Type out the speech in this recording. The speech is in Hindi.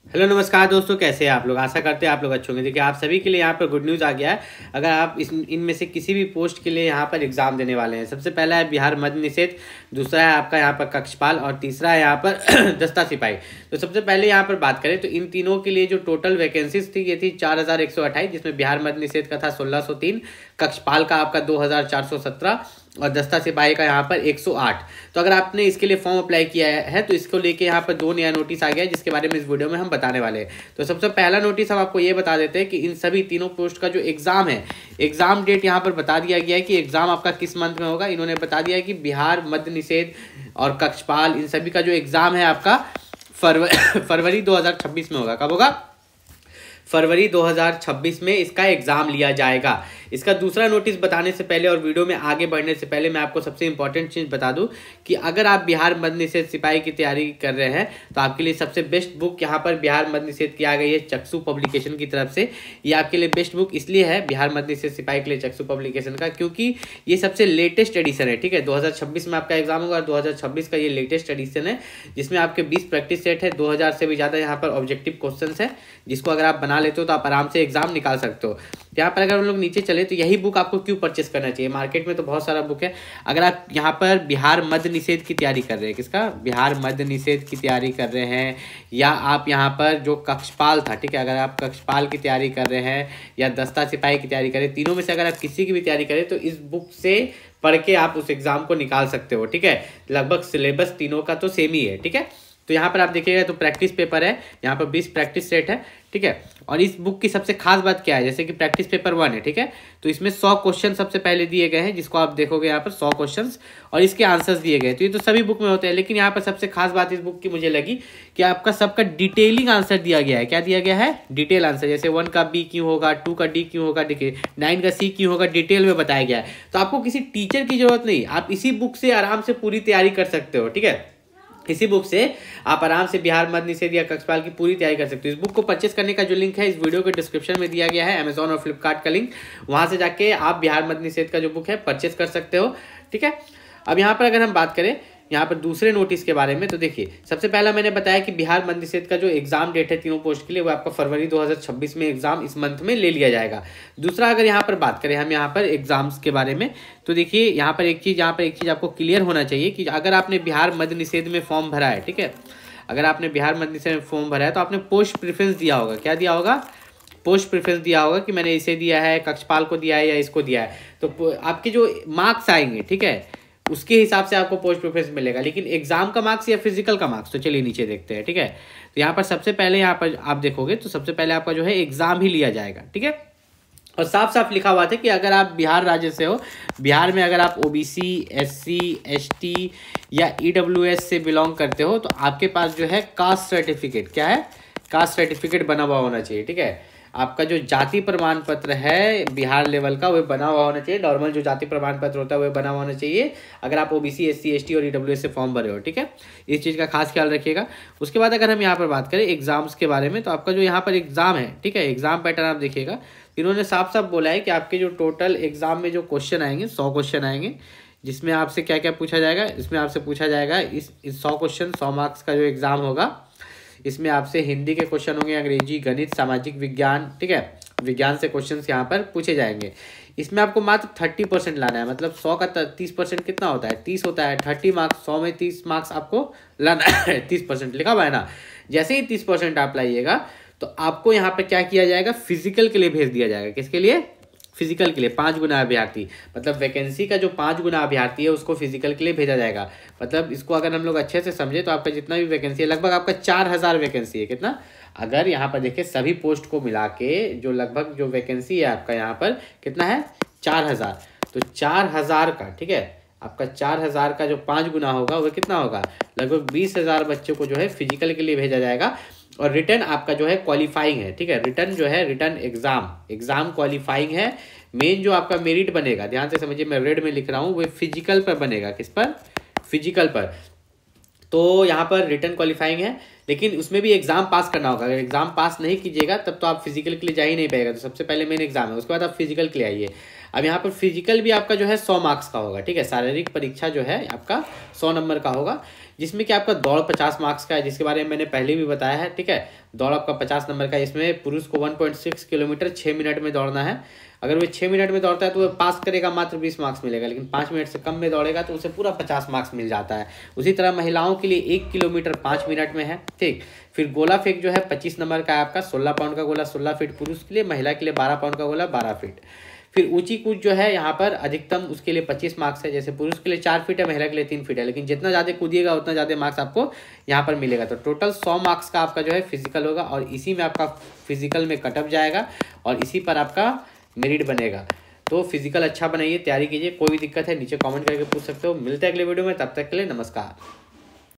हेलो नमस्कार दोस्तों, कैसे हैं आप लोग। आशा करते हैं आप लोग अच्छे होंगे। देखिए, आप सभी के लिए यहाँ पर गुड न्यूज़ आ गया है। अगर आप इनमें से किसी भी पोस्ट के लिए यहाँ पर एग्जाम देने वाले हैं, सबसे पहला है बिहार मद्य निषेध, दूसरा है आपका यहाँ पर कक्षपाल और तीसरा है यहाँ पर दस्ता सिपाही। तो सबसे पहले यहाँ पर बात करें तो इन तीनों के लिए जो टोटल वैकेंसीज थी ये थी 4128, जिसमें बिहार मद्य निषेध का था 1603, कक्षपाल का आपका 2417 और दस्ता सिपाही का यहाँ पर 108। तो अगर आपने इसके लिए फॉर्म अप्लाई किया है तो इसको लेके यहाँ पर 2 नया नोटिस आ गया है, जिसके बारे में इस वीडियो में हम बताने वाले हैं। तो सबसे पहला नोटिस हम आपको ये बता देते हैं कि इन सभी तीनों पोस्ट का जो एग्जाम है, एग्जाम डेट यहाँ पर बता दिया गया है कि एग्जाम आपका किस मंथ में होगा। इन्होंने बता दिया है कि बिहार मद्य निषेध और कक्षपाल इन सभी का जो एग्जाम है आपका फरवरी 2026 में होगा। कब होगा? फरवरी 2026 में इसका एग्जाम लिया जाएगा। इसका दूसरा नोटिस बताने से पहले और वीडियो में आगे बढ़ने से पहले मैं आपको सबसे इंपॉर्टेंट चीज़ बता दूं कि अगर आप बिहार मद्य निषेध सिपाही की तैयारी कर रहे हैं तो आपके लिए सबसे बेस्ट बुक यहाँ पर बिहार मद्य निषेध की आ गई है चक्षु पब्लिकेशन की तरफ से। ये आपके लिए बेस्ट बुक इसलिए है बिहार मद्य निषेध सिपाही के लिए चक्षु पब्लिकेशन का, क्योंकि ये सबसे लेटेस्ट एडिशन है। ठीक है, 2026 में आपका एग्जाम होगा। 2026 का ये लेटेस्ट एडिशन है, जिसमें आपके 20 प्रैक्टिस सेट है, 2000 से भी ज़्यादा यहाँ पर ऑब्जेक्टिव क्वेश्चन है, जिसको अगर आप बना लेते हो तो आप आराम से एग्जाम निकाल सकते हो। यहाँ पर अगर हम लोग नीचे चले तो यही बुक आपको क्यों परचेस करना चाहिए। मार्केट में तो बहुत सारा बुक है। अगर आप यहाँ पर बिहार मद्य निषेध की तैयारी कर रहे हैं, किसका? बिहार मद्य निषेध की तैयारी कर रहे हैं, या आप यहाँ पर जो कक्षपाल था, ठीक है, अगर आप कक्षपाल की तैयारी कर रहे हैं या दस्ता सिपाही की तैयारी करें, तीनों में से अगर आप किसी की भी तैयारी करें तो इस बुक से पढ़ के आप उस एग्जाम को निकाल सकते हो। ठीक है, लगभग सिलेबस तीनों का तो सेम ही है। ठीक है, तो यहाँ पर आप देखिएगा तो प्रैक्टिस पेपर है, यहाँ पर 20 प्रैक्टिस सेट है। ठीक है, और इस बुक की सबसे खास बात क्या है, जैसे कि प्रैक्टिस पेपर 1 है, ठीक है, तो इसमें 100 क्वेश्चन सबसे पहले दिए गए हैं, जिसको आप देखोगे यहाँ पर 100 क्वेश्चंस और इसके आंसर्स दिए गए। तो ये तो सभी बुक में होते हैं, लेकिन यहाँ पर सबसे खास बात इस बुक की मुझे लगी कि आपका सबका डिटेलिंग आंसर दिया गया है। क्या दिया गया है? Detail answer. जैसे 1 का बी क्यों होगा, 2 का डी क्यों होगा, 9 का सी क्यों होगा, डिटेल में बताया गया है। तो आपको किसी टीचर की जरूरत नहीं, आप इसी बुक से आराम से पूरी तैयारी कर सकते हो। ठीक है, इसी बुक से आप आराम से बिहार मद्य निषेध या कक्षपाल की पूरी तैयारी कर सकते हो। इस बुक को परचेस करने का जो लिंक है इस वीडियो के डिस्क्रिप्शन में दिया गया है, अमेजॉन और फ्लिपकार्ट का लिंक, वहां से जाके आप बिहार मद्य निषेध का जो बुक है परचेस कर सकते हो। ठीक है, अब यहाँ पर अगर हम बात करें यहाँ पर दूसरे नोटिस के बारे में, तो देखिए सबसे पहला मैंने बताया कि बिहार मद्य निषेध का जो एग्जाम डेट है तीनों पोस्ट के लिए वो आपका फरवरी 2026 में एग्जाम इस मंथ में ले लिया जाएगा। दूसरा, अगर यहाँ पर बात करें हम यहाँ पर एग्जाम्स के बारे में, तो देखिए यहाँ पर एक चीज़ आपको क्लियर होना चाहिए कि अगर आपने बिहार मद्य निषेध में फॉर्म भरा है, ठीक है, अगर आपने बिहार मद्य निषेध में फॉर्म भरा है तो आपने पोस्ट प्रेफरेंस दिया होगा। क्या दिया होगा? पोस्ट प्रेफरेंस दिया होगा कि मैंने इसे दिया है, कक्षपाल को दिया है या इसको दिया है। तो आपके जो मार्क्स आएंगे, ठीक है, उसके हिसाब से आपको पोस्ट प्रेफरेंस मिलेगा। लेकिन एग्जाम का मार्क्स या फिजिकल का मार्क्स, तो चलिए नीचे देखते हैं। ठीक है, तो यहाँ पर सबसे पहले यहाँ पर आप देखोगे तो सबसे पहले आपका जो है एग्जाम ही लिया जाएगा। ठीक है, और साफ साफ लिखा हुआ था कि अगर आप बिहार राज्य से हो, बिहार में अगर आप ओबीसी, एससी, एसटी या ईडब्ल्यूएस से बिलोंग करते हो तो आपके पास जो है कास्ट सर्टिफिकेट, क्या है? कास्ट सर्टिफिकेट बना हुआ होना चाहिए। ठीक है, आपका जो जाति प्रमाण पत्र है बिहार लेवल का वो बना हुआ होना चाहिए। नॉर्मल जो जाति प्रमाण पत्र होता है वो बना हुआ होना चाहिए अगर आप ओबीसी, एससी, एसटी और ईडब्ल्यूएस से फॉर्म भरे हो। ठीक है, इस चीज़ का खास ख्याल रखिएगा। उसके बाद अगर हम यहाँ पर बात करें एग्जाम्स के बारे में, तो आपका जो यहाँ पर एग्जाम है, ठीक है, एग्जाम पैटर्न आप देखिएगा, इन्होंने साफ साफ बोला है कि आपके जो टोटल एग्जाम में जो क्वेश्चन आएंगे 100 क्वेश्चन आएंगे, जिसमें आपसे क्या क्या पूछा जाएगा। इसमें आपसे पूछा जाएगा इस 100 क्वेश्चन 100 मार्क्स का जो एग्जाम होगा, इसमें आपसे हिंदी के क्वेश्चन होंगे, अंग्रेजी, गणित, सामाजिक विज्ञान, ठीक है, विज्ञान से क्वेश्चंस यहाँ पर पूछे जाएंगे। इसमें आपको मात्र 30% लाना है, मतलब 100 का 30% कितना होता है? 30 होता है। 30 मार्क्स, 100 में 30 मार्क्स आपको लाना है। 30% लिखा हुआ है ना। जैसे ही 30% आप लाइएगा तो आपको यहाँ पर क्या किया जाएगा? फिजिकल के लिए भेज दिया जाएगा। किसके लिए? फिजिकल के लिए। 5 गुना अभ्यर्थी, मतलब वैकेंसी का जो 5 गुना अभ्यर्थी है उसको फिजिकल के लिए भेजा जाएगा। मतलब इसको अगर हम लोग अच्छे से समझे तो आपका जितना भी वैकेंसी है, लगभग आपका 4000 वैकेंसी है। कितना? अगर यहाँ पर देखिए सभी पोस्ट को मिला के जो लगभग जो वैकेंसी है आपका यहाँ पर कितना है? 4000। तो 4000 का, ठीक है, आपका 4000 का जो 5 गुना होगा वो कितना होगा? लगभग 20,000 बच्चों को जो है फिजिकल के लिए भेजा जाएगा। और रिटर्न आपका जो है क्वालिफाइंग है। ठीक है, रिटर्न जो है, रिटर्न एग्जाम क्वालिफाइंग है। मेन जो आपका मेरिट बनेगा, ध्यान से समझिए, मैं रेड में लिख रहा हूँ, वो फिजिकल पर बनेगा। किस पर? फिजिकल पर। तो यहाँ पर रिटर्न क्वालिफाइंग है, लेकिन उसमें भी एग्जाम पास करना होगा। अगर एग्जाम पास नहीं कीजिएगा तब तो आप फिजिकल के लिए जा ही नहीं पाएगा। तो सबसे पहले मेन एग्जाम है, उसके बाद आप फिजिकल के लिए आइए। अब यहाँ पर फिजिकल भी आपका जो है 100 मार्क्स का होगा, ठीक है। शारीरिक परीक्षा जो है आपका 100 नंबर का होगा, जिसमें कि आपका दौड़ 50 मार्क्स का है, जिसके बारे में मैंने पहले भी बताया है, ठीक है। दौड़ आपका 50 नंबर का है। इसमें पुरुष को 1.6 किलोमीटर 6 मिनट में दौड़ना है। अगर वो 6 मिनट में दौड़ता है तो वो पास करेगा, मात्र 20 मार्क्स मिलेगा। लेकिन 5 मिनट से कम में दौड़ेगा तो उसे पूरा 50 मार्क्स मिल जाता है। उसी तरह महिलाओं के लिए 1 किलोमीटर 5 मिनट में है, ठीक। फिर गोला फेंक जो है 25 नंबर का है आपका, 16 पाउंड का गोला 16 फीट पुरुष के लिए, महिला के लिए 12 पाउंड का गोला 12 फीट। फिर ऊंची कूद जो है यहाँ पर अधिकतम उसके लिए 25 मार्क्स है। जैसे पुरुष के लिए 4 फीट है, महिला के लिए 3 फीट है, लेकिन जितना ज़्यादा कूदिएगा उतना ज़्यादा मार्क्स आपको यहाँ पर मिलेगा। तो टोटल 100 मार्क्स का आपका जो है फिजिकल होगा, और इसी में आपका फिजिकल में कटअप जाएगा और इसी पर आपका मेरिट बनेगा। तो फिजिकल अच्छा बनाइए, तैयारी कीजिए। कोई भी दिक्कत है नीचे कमेंट करके पूछ सकते हो। मिलते हैं अगले वीडियो में, तब तक के लिए नमस्कार।